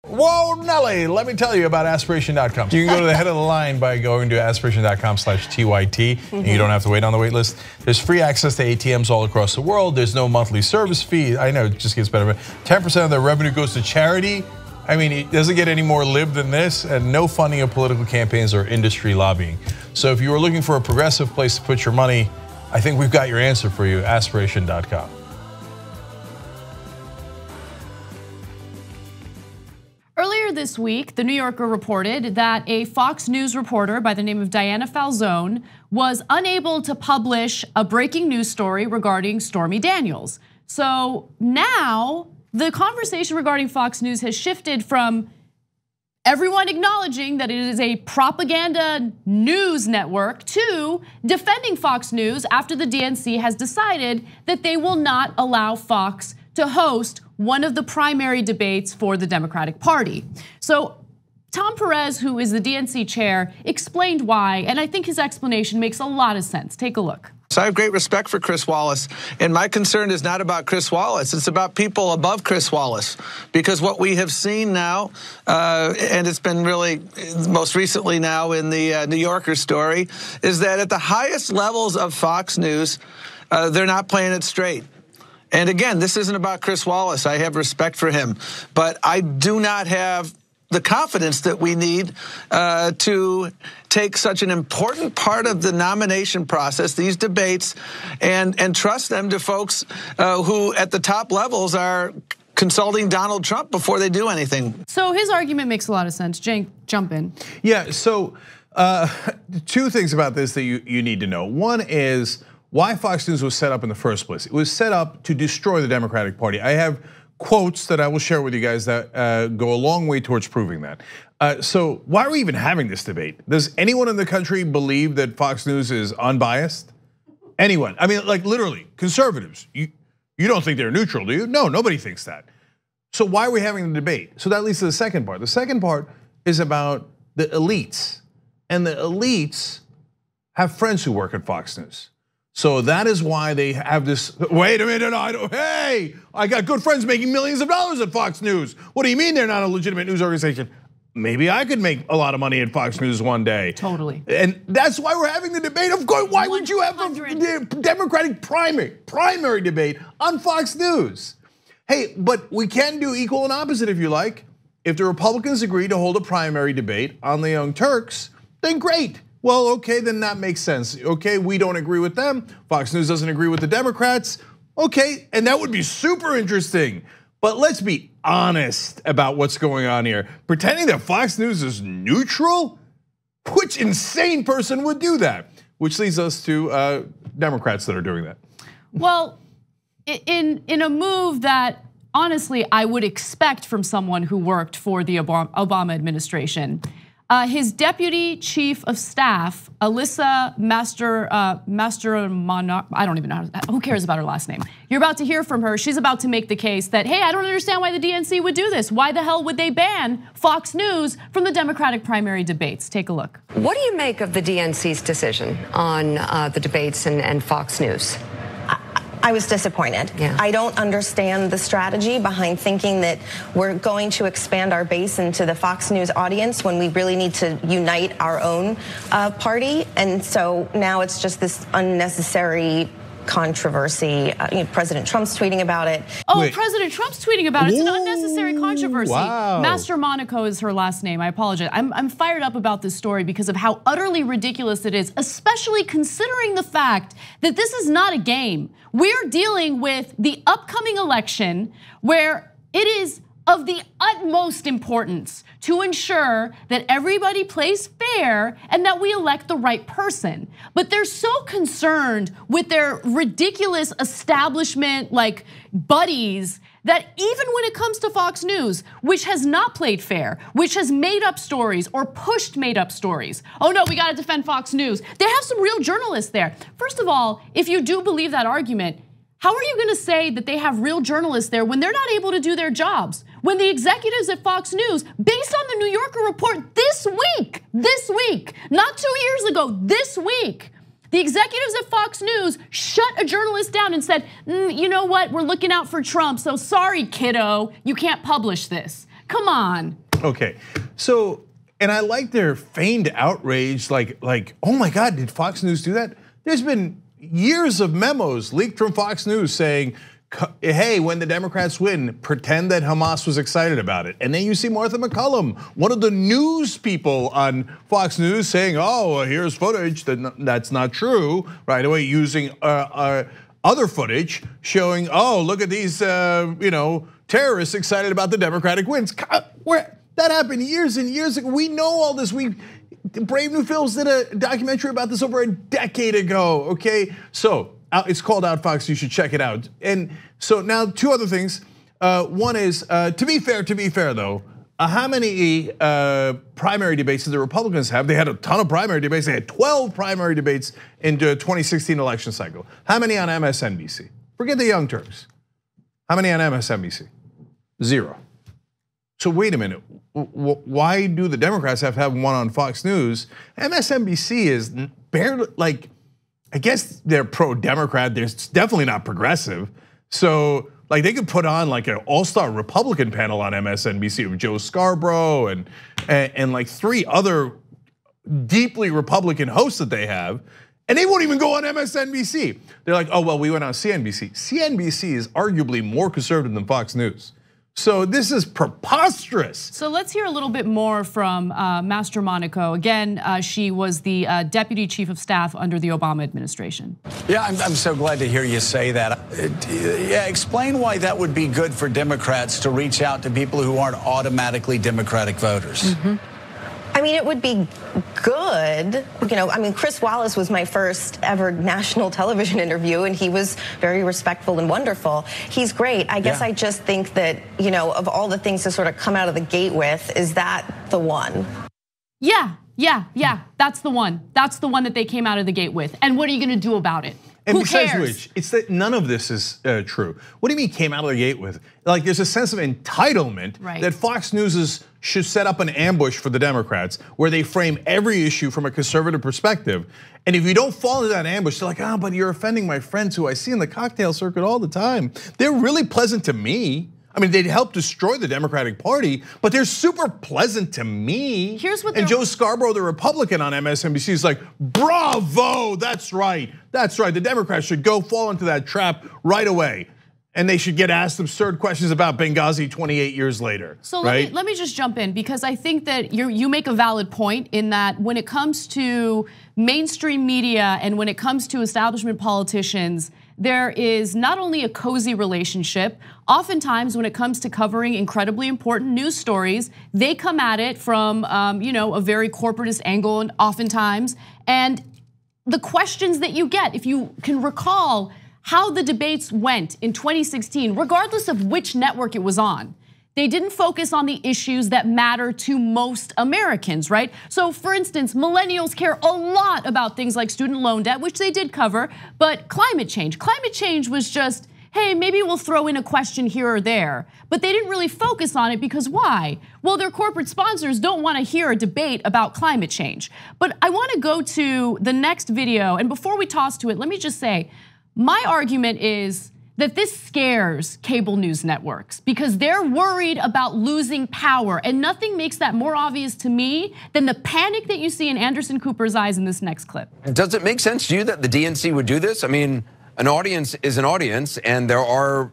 Whoa, Nelly, let me tell you about aspiration.com. You can go to the head of the line by going to aspiration.com/TYT, and you don't have to wait on the wait list. There's free access to ATMs all across the world. There's no monthly service fee. I know, it just gets better. 10% of their revenue goes to charity. I mean, it doesn't get any more lib than this, and no funding of political campaigns or industry lobbying. So if you were looking for a progressive place to put your money, I think we've got your answer for you, aspiration.com. Earlier this week, the New Yorker reported that a Fox News reporter by the name of Diana Falzone was unable to publish a breaking news story regarding Stormy Daniels. So now the conversation regarding Fox News has shifted from everyone acknowledging that it is a propaganda news network to defending Fox News after the DNC has decided that they will not allow Fox to host one of the primary debates for the Democratic Party. So Tom Perez, who is the DNC chair, explained why, and I think his explanation makes a lot of sense. Take a look. So I have great respect for Chris Wallace, and my concern is not about Chris Wallace, it's about people above Chris Wallace. Because what we have seen now, and it's been really most recently now in the New Yorker story, is that at the highest levels of Fox News, they're not playing it straight. And again, this isn't about Chris Wallace. I have respect for him, but I do not have the confidence that we need to take such an important part of the nomination process, these debates, and trust them to folks who at the top levels are consulting Donald Trump before they do anything. So his argument makes a lot of sense. Cenk, jump in. Yeah, so two things about this that you need to know. One is why Fox News was set up in the first place. It was set up to destroy the Democratic Party. I have quotes that I will share with you guys that go a long way towards proving that. So why are we even having this debate? Does anyone in the country believe that Fox News is unbiased? Anyone? I mean, like literally, conservatives. You don't think they're neutral, do you? No, nobody thinks that. So why are we having the debate? So that leads to the second part. The second part is about the elites. And the elites have friends who work at Fox News. So that is why they have this, wait a minute, hey, I got good friends making millions of dollars at Fox News. What do you mean they're not a legitimate news organization? Maybe I could make a lot of money at Fox News one day. Totally. And that's why we're having the debate. Of course, why would you have a Democratic primary debate on Fox News? Hey, but we can do equal and opposite if you like. If the Republicans agree to hold a primary debate on the Young Turks, then great. Well, okay, then that makes sense. Okay, we don't agree with them. Fox News doesn't agree with the Democrats. Okay, and that would be super interesting. But let's be honest about what's going on here. Pretending that Fox News is neutral? Which insane person would do that? Which leads us to Democrats that are doing that. Well, in a move that honestly I would expect from someone who worked for the Obama administration, his deputy chief of staff, ELISA Masterman, I don't even know, who cares about her last name? You're about to hear from her. She's about to make the case that, hey, I don't understand why the DNC would do this. Why the hell would they ban Fox News from the Democratic primary debates? Take a look. What do you make of the DNC's decision on the debates and Fox News? I was disappointed. Yeah. I don't understand the strategy behind thinking that we're going to expand our base into the Fox News audience when we really need to unite our own party. And so now it's just this unnecessary controversy. President Trump's tweeting about it. Oh, wait. President Trump's tweeting about it. It's an unnecessary controversy. Wow. Master Monaco is her last name. I apologize. I'm fired up about this story because of how utterly ridiculous it is, especially considering the fact that this is not a game. We're dealing with the upcoming election where it is of the utmost importance to ensure that everybody plays fair and that we elect the right person. But they're so concerned with their ridiculous establishment like buddies that even when it comes to Fox News, which has not played fair, which has made up stories or pushed made up stories. Oh no, we gotta defend Fox News. They have some real journalists there. First of all, if you do believe that argument, how are you gonna say that they have real journalists there when they're not able to do their jobs? When the executives at Fox News, based on the New Yorker report this week, not 2 years ago, this week, the executives at Fox News shut a journalist down and said, you know what, we're looking out for Trump, so sorry, kiddo, you can't publish this. Come on. Okay, so, and I like their feigned outrage, like, oh my God, did Fox News do that? There's been years of memos leaked from Fox News saying, hey, when the Democrats win, pretend that Hamas was excited about it. And then you see Martha McCallum, one of the news people on Fox News, saying, oh, here's footage that's not true, right away, using other footage showing, oh, look at these terrorists excited about the Democratic wins. That happened years and years ago. We know all this. Brave New Films did a documentary about this over a decade ago, okay? So, it's called Out Fox, you should check it out. And so now 2 other things. One is, to be fair though, how many primary debates did the Republicans have? They had a ton of primary debates. They had 12 primary debates in the 2016 election cycle. How many on MSNBC? Forget the Young Turks. How many on MSNBC? 0. So wait a minute, why do the Democrats have to have one on Fox News? MSNBC is barely, like, I guess they're pro-Democrat, they're definitely not progressive. So like they could put on like an all-star Republican panel on MSNBC with Joe Scarborough and like 3 other deeply Republican hosts that they have, and they won't even go on MSNBC. They're like, oh, well, we went on CNBC. CNBC is arguably more conservative than Fox News. So this is preposterous. So let's hear a little bit more from Master Monaco. Again, she was the deputy chief of staff under the Obama administration. Yeah, I'm so glad to hear you say that. Yeah, explain why that would be good for Democrats to reach out to people who aren't automatically Democratic voters. Mm-hmm. I mean, it would be good. I mean, Chris Wallace was my first ever national television interview, and he was very respectful and wonderful. He's great. I guess I just think that, of all the things to sort of come out of the gate with, is that the one? Yeah, that's the one. That's the one that they came out of the gate with. And what are you gonna do about it? And Who besides cares? which, it's that none of this is true. What do you mean came out of the gate with? Like there's a sense of entitlement that Fox News should set up an ambush for the Democrats where they frame every issue from a conservative perspective. And if you don't fall into that ambush, they're like, oh, but you're offending my friends who I see in the cocktail circuit all the time. They're really pleasant to me. I mean, they'd help destroy the Democratic Party, but they're super pleasant to me. Here's what and Joe Scarborough, the Republican on MSNBC, is like, bravo, that's right. The Democrats should go fall into that trap right away. And they should get asked absurd questions about Benghazi 28 years later. So right? let me just jump in, because I think that you make a valid point in that when it comes to mainstream media and when it comes to establishment politicians, there is not only a cozy relationship. Oftentimes, when it comes to covering incredibly important news stories, they come at it from a very corporatist angle, and oftentimes, and the questions that you get, if you can recall how the debates went in 2016, regardless of which network it was on, they didn't focus on the issues that matter to most Americans, right? So for instance, millennials care a lot about things like student loan debt, which they did cover, but climate change was just, hey, maybe we'll throw in a question here or there. But they didn't really focus on it because why? Well, their corporate sponsors don't want to hear a debate about climate change. But I want to go to the next video, and before we toss to it, let me just say, my argument is that this scares cable news networks because they're worried about losing power, and nothing makes that more obvious to me than the panic that you see in Anderson Cooper's eyes in this next clip. Does it make sense to you that the DNC would do this? I mean, an audience is an audience, and there are,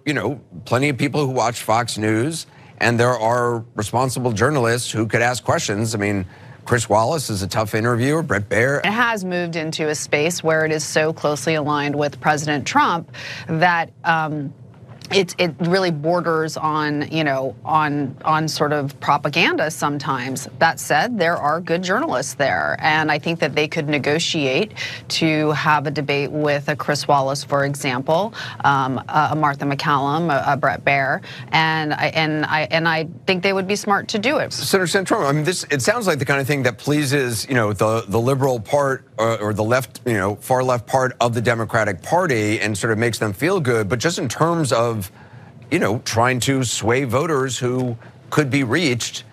plenty of people who watch Fox News, and there are responsible journalists who could ask questions. I mean, Chris Wallace is a tough interviewer, Bret Baier. It has moved into a space where it is so closely aligned with President Trump that it really borders on, on sort of propaganda sometimes. That said, there are good journalists there, and I think that they could negotiate to have a debate with a Chris Wallace, for example, a Martha McCallum, a Bret Baier, and I think they would be smart to do it. Senator Trump, I mean, it sounds like the kind of thing that pleases, the liberal part or the left, far left part of the Democratic Party and sort of makes them feel good, but just in terms of trying to sway voters who could be reached,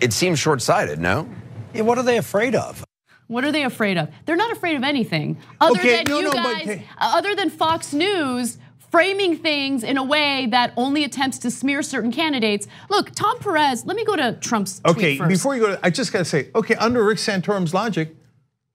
it seems short-sighted, no? Yeah, what are they afraid of? What are they afraid of? They're not afraid of anything other than Fox News framing things in a way that only attempts to smear certain candidates. Look, Tom Perez, let me go to Trump's tweet first. Before you go, I just gotta say, okay, under Rick Santorum's logic,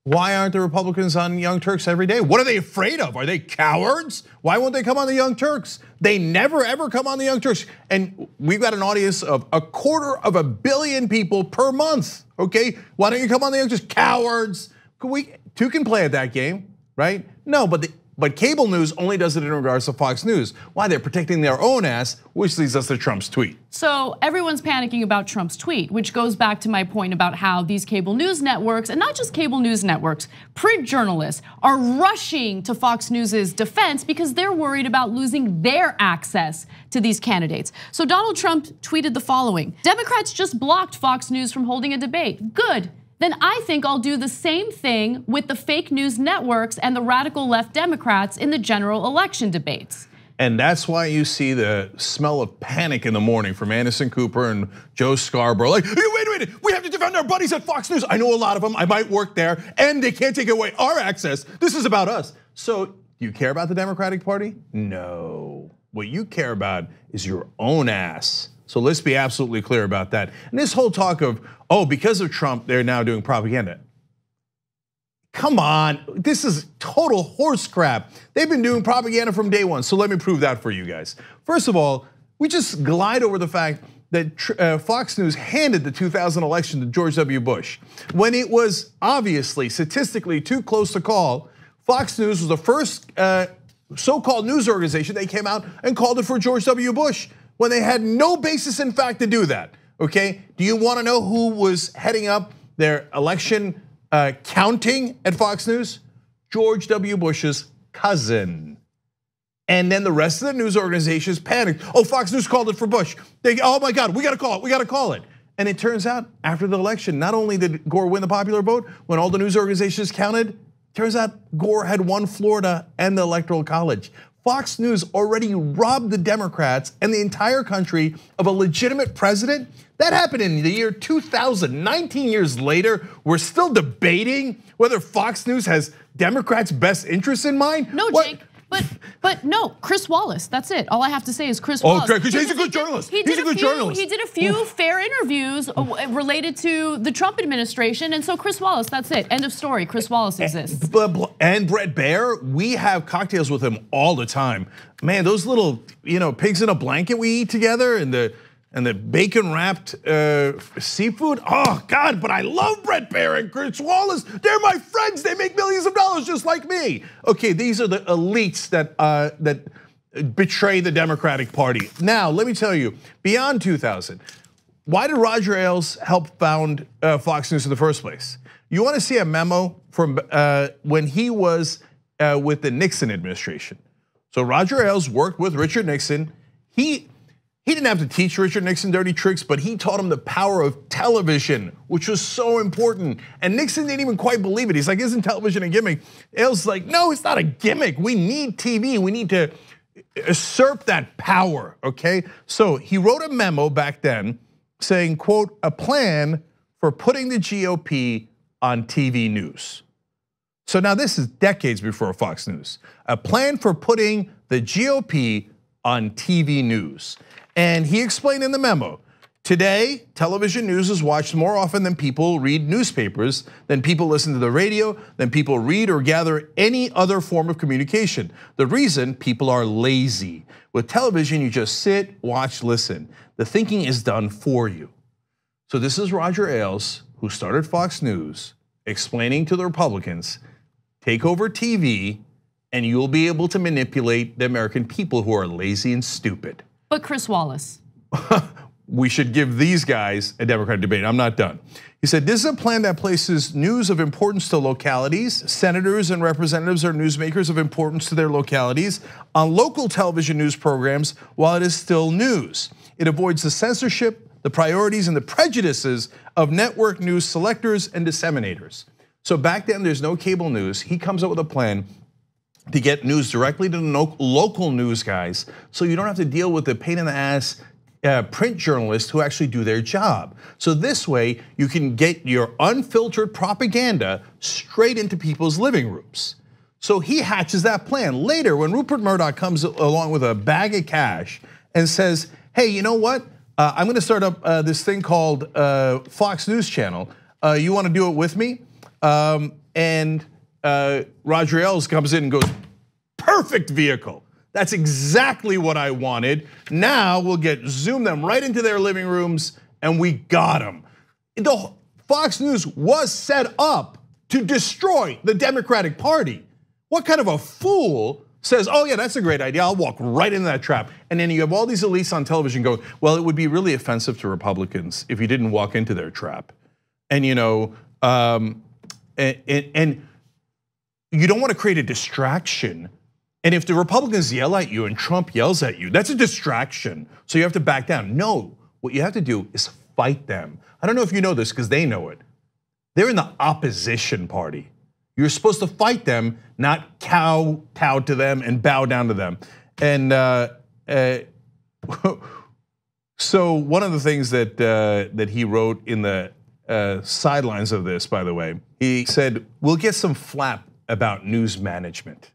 why aren't the Republicans on Young Turks every day? What are they afraid of? Are they cowards? Why won't they come on the Young Turks? They never ever come on the Young Turks. And we've got an audience of 250 million people per month, okay? Why don't you come on the Young Turks? Cowards. Two can play at that game, right? No, but cable news only does it in regards to Fox News. Why? They're protecting their own ass, which leads us to Trump's tweet. So everyone's panicking about Trump's tweet, which goes back to my point about how these cable news networks, and not just cable news networks, print journalists are rushing to Fox News's defense because they're worried about losing their access to these candidates. So Donald Trump tweeted the following: Democrats just blocked Fox News from holding a debate. Good. Then I think I'll do the same thing with the fake news networks and the radical left Democrats in the general election debates. And that's why you see the smell of panic in the morning from Anderson Cooper and Joe Scarborough. Like, wait, we have to defend our buddies at Fox News. I know a lot of them, I might work there, and they can't take away our access. This is about us. So, do you care about the Democratic Party? No. What you care about is your own ass. So let's be absolutely clear about that. And this whole talk of, because of Trump, they're now doing propaganda. Come on, this is total horse crap. They've been doing propaganda from day one, so let me prove that for you guys. First of all, we just glide over the fact that Fox News handed the 2000 election to George W. Bush. When it was obviously statistically too close to call, Fox News was the first so-called news organization. They came out and called it for George W. Bush when they had no basis in fact to do that, okay? Do you wanna know who was heading up their election counting at Fox News? George W. Bush's cousin. And then the rest of the news organizations panicked. Fox News called it for Bush. Oh my God, we gotta call it. And it turns out after the election, not only did Gore win the popular vote, when all the news organizations counted, turns out Gore had won Florida and the Electoral College. Fox News already robbed the Democrats and the entire country of a legitimate president. That happened in the year 2000. 19 years later, we're still debating whether Fox News has Democrats' best interests in mind. No, Jake. But no, Chris Wallace, that's it. All I have to say is Chris Wallace. Oh, because he's a good journalist. He's a good journalist. He did a few fair interviews related to the Trump administration, and so Chris Wallace, that's it. End of story, Chris Wallace exists. And Brett Baer, we have cocktails with him all the time. Man, those little, pigs in a blanket we eat together and the bacon wrapped seafood. Oh God, but I love Brett Baer and Chris Wallace. They're my friends. They make millions of dollars just like me. Okay, these are the elites that betray the Democratic Party. Now, let me tell you, beyond 2000, why did Roger Ailes help found Fox News in the first place? You want to see a memo from when he was with the Nixon administration. So Roger Ailes worked with Richard Nixon. He didn't have to teach Richard Nixon dirty tricks, but he taught him the power of television, which was so important. And Nixon didn't even quite believe it. He's like, isn't television a gimmick? Ailes is like, no, it's not a gimmick. We need TV. We need to usurp that power, okay? So he wrote a memo back then saying, quote, a plan for putting the GOP on TV news. So now this is decades before Fox News. A plan for putting the GOP on TV news. And he explained in the memo, today, television news is watched more often than people read newspapers, than people listen to the radio, than people read or gather any other form of communication. The reason, people are lazy. With television, you just sit, watch, listen. The thinking is done for you. So this is Roger Ailes, who started Fox News, explaining to the Republicans, take over TV, and you'll be able to manipulate the American people who are lazy and stupid. But Chris Wallace. We should give these guys a Democratic debate. I'm not done. He said, this is a plan that places news of importance to localities. Senators and representatives are newsmakers of importance to their localities on local television news programs while it is still news. It avoids the censorship, the priorities, and the prejudices of network news selectors and disseminators. So back then, there's no cable news. He comes up with a plan to get news directly to the local news guys, so you don't have to deal with the pain in the ass print journalists who actually do their job. So this way, you can get your unfiltered propaganda straight into people's living rooms. So he hatches that plan. Later, when Rupert Murdoch comes along with a bag of cash and says, hey, you know what? I'm gonna start up this thing called Fox News Channel. You wanna do it with me? And Roger Ailes comes in and goes, perfect vehicle. That's exactly what I wanted. Now we'll zoom them right into their living rooms and we got them. The Fox News was set up to destroy the Democratic Party. What kind of a fool says, oh yeah, that's a great idea, I'll walk right into that trap. And then you have all these elites on television going, well, it would be really offensive to Republicans if you didn't walk into their trap. And you know, and you don't want to create a distraction. And if the Republicans yell at you and Trump yells at you, that's a distraction. So you have to back down. No, what you have to do is fight them. I don't know if you know this because they know it. They're in the opposition party. You're supposed to fight them, not kowtow to them and bow down to them. And so one of the things that he wrote in the sidelines of this, by the way, he said, we'll get some flap about news management.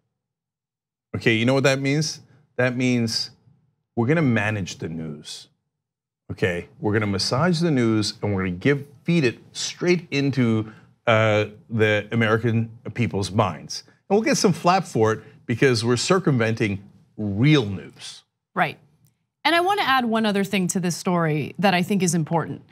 Okay, you know what that means? That means we're gonna manage the news. Okay, we're gonna massage the news and we're gonna feed it straight into the American people's minds. And we'll get some flap for it because we're circumventing real news. Right. And I want to add one other thing to this story that I think is important.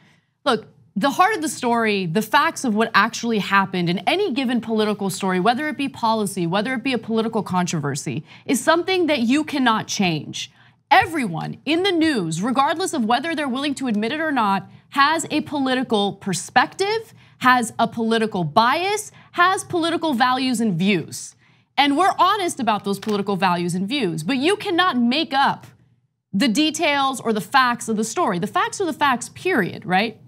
Look, the heart of the story, the facts of what actually happened in any given political story, whether it be policy, whether it be a political controversy, is something that you cannot change. Everyone in the news, regardless of whether they're willing to admit it or not, has a political perspective, has a political bias, has political values and views. And we're honest about those political values and views, but you cannot make up the details or the facts of the story. The facts are the facts, period, right?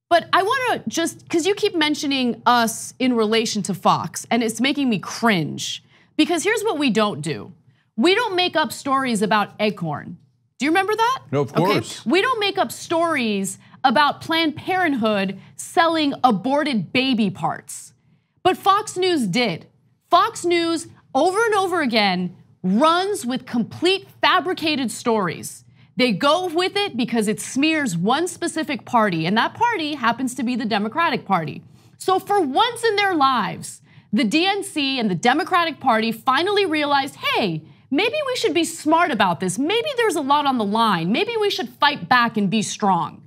But I want to just, because you keep mentioning us in relation to Fox, and it's making me cringe. Because here's what we don't do. We don't make up stories about Acorn. Do you remember that? No, of course. Okay. We don't make up stories about Planned Parenthood selling aborted baby parts. But Fox News did. Fox News, over and over again, runs with complete fabricated stories. They go with it because it smears one specific party, and that party happens to be the Democratic Party. So for once in their lives, the DNC and the Democratic Party finally realized, hey, maybe we should be smart about this. Maybe there's a lot on the line. Maybe we should fight back and be strong.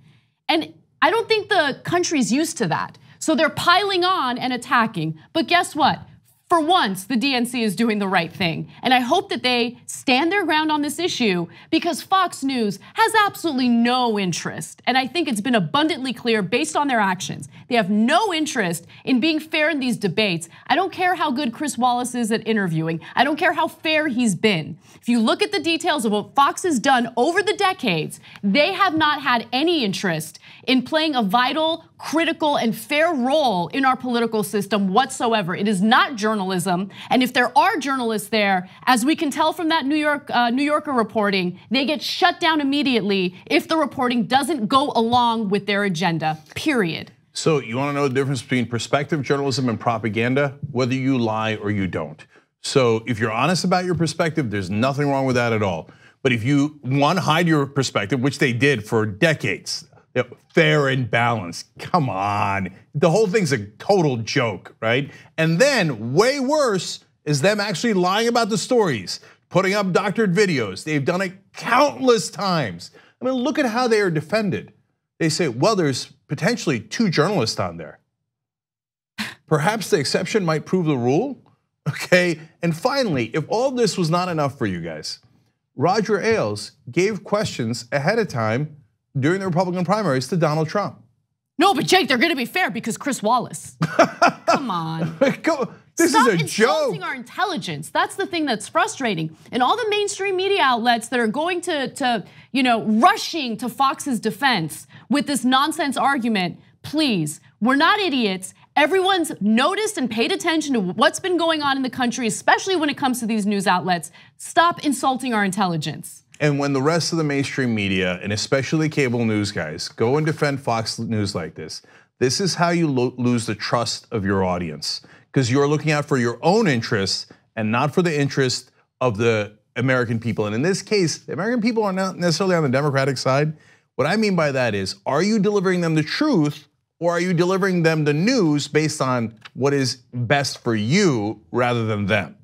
And I don't think the country's used to that. So they're piling on and attacking. But guess what? For once, the DNC is doing the right thing. And I hope that they stand their ground on this issue because Fox News has absolutely no interest. And I think it's been abundantly clear based on their actions. They have no interest in being fair in these debates. I don't care how good Chris Wallace is at interviewing. I don't care how fair he's been. If you look at the details of what Fox has done over the decades, they have not had any interest in playing a vital, critical, and fair role in our political system whatsoever. It is not journalism, and if there are journalists there, as we can tell from that New Yorker reporting, they get shut down immediately if the reporting doesn't go along with their agenda, period. So you wanna know the difference between perspective journalism and propaganda? Whether you lie or you don't. So if you're honest about your perspective, there's nothing wrong with that at all. But if you, one, hide your perspective, which they did for decades, fair and balanced, come on. The whole thing's a total joke, right? And then way worse is them actually lying about the stories, putting up doctored videos. They've done it countless times. I mean, look at how they are defended. They say, well, there's potentially 2 journalists on there. Perhaps the exception might prove the rule, okay? And finally, if all this was not enough for you guys, Roger Ailes gave questions ahead of time during the Republican primaries to Donald Trump. No, but Jake, they're gonna be fair because Chris Wallace. Come on. This Stop is a insulting joke. our intelligence. That's the thing that's frustrating. And all the mainstream media outlets that are going to rushing to Fox's defense with this nonsense argument, please, we're not idiots. Everyone's noticed and paid attention to what's been going on in the country, especially when it comes to these news outlets. Stop insulting our intelligence. And when the rest of the mainstream media, and especially cable news guys, go and defend Fox News like this is how you lose the trust of your audience. because you're looking out for your own interests and not for the interest of the American people. And in this case, the American people are not necessarily on the Democratic side. What I mean by that is, are you delivering them the truth, or are you delivering them the news based on what is best for you rather than them?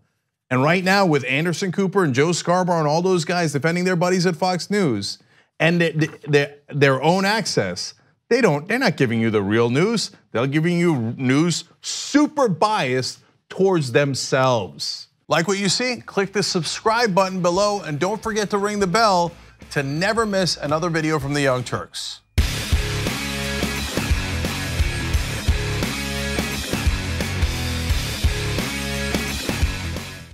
And right now, with Anderson Cooper and Joe Scarborough and all those guys defending their buddies at Fox News and their own access, they're not giving you the real news. They're giving you news super biased towards themselves. Like what you see? Click the subscribe button below and don't forget to ring the bell to never miss another video from the Young Turks.